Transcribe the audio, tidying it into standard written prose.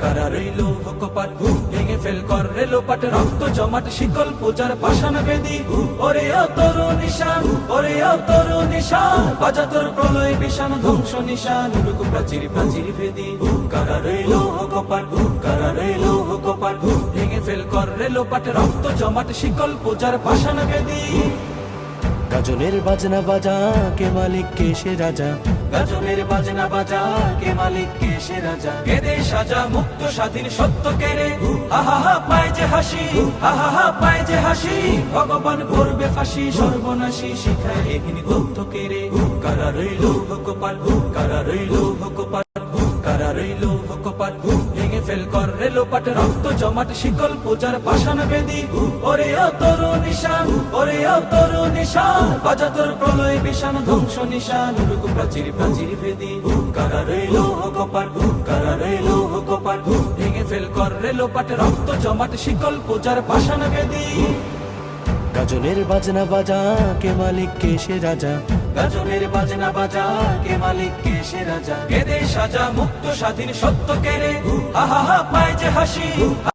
কারা রইল কপাট ভেঙে ফেল কর রেলোপাট রক্ত জমাট শিকল পূজার পাষাণ বেদি ওরে ও তোর নিশান ওরে ও তোর নিশান বাজা তোর প্রলয় বিষাণ ধ্বংস নিশান উড়ুক প্রাচীর প্রাচীর ভেদি কারা রইল কপাট কারা রইল কপাট ভেঙে ফেল কর রেলোপাট রক্ত জমাট শিকল পূজার পাষাণ বেদি গাজনের বাজনা বাজা কে মালিক কে সে রাজা গাজনের বাজনা বাজা কে মালিক কে সে রাজা কেদে সাজা মুক্ত স্বাধীন সত্য কেড়ে আহা হা পায় যে হাসি আহা হা পায় যে হাসি ভগবান করবে ফাঁসি সর্বনাশী শিখায় এহীন তথ্য কেড়ে কারা রইল কপাট কারা রইল কপাট কারা রইল কপাট ভেঙে ফেল কর রেলোপাট রক্ত জমাট শিকল পূজার পাষাণ বেদি ওরে ও তোর নিশান ওরে ও তোর নিশান বাজা তোর প্রলয় বিষাণ ধ্বংস নিশান উড়ুক প্রাচীর প্রাচীর ভেদি কারা রইল কপাট কারা রইল কপাট ভেঙে ফেল কর রেলোপাট রক্ত জমাট শিকল পূজার পাষাণ বেদি গাজনের বাজনা বাজা কে মালিক কে সে রাজা গাজনের বাজনা বাজা কে মালিক কে সে রাজা কেদে সাজা মুক্ত স্বাধীন সত্য কেড়ে আহা হা পায় যে হাসি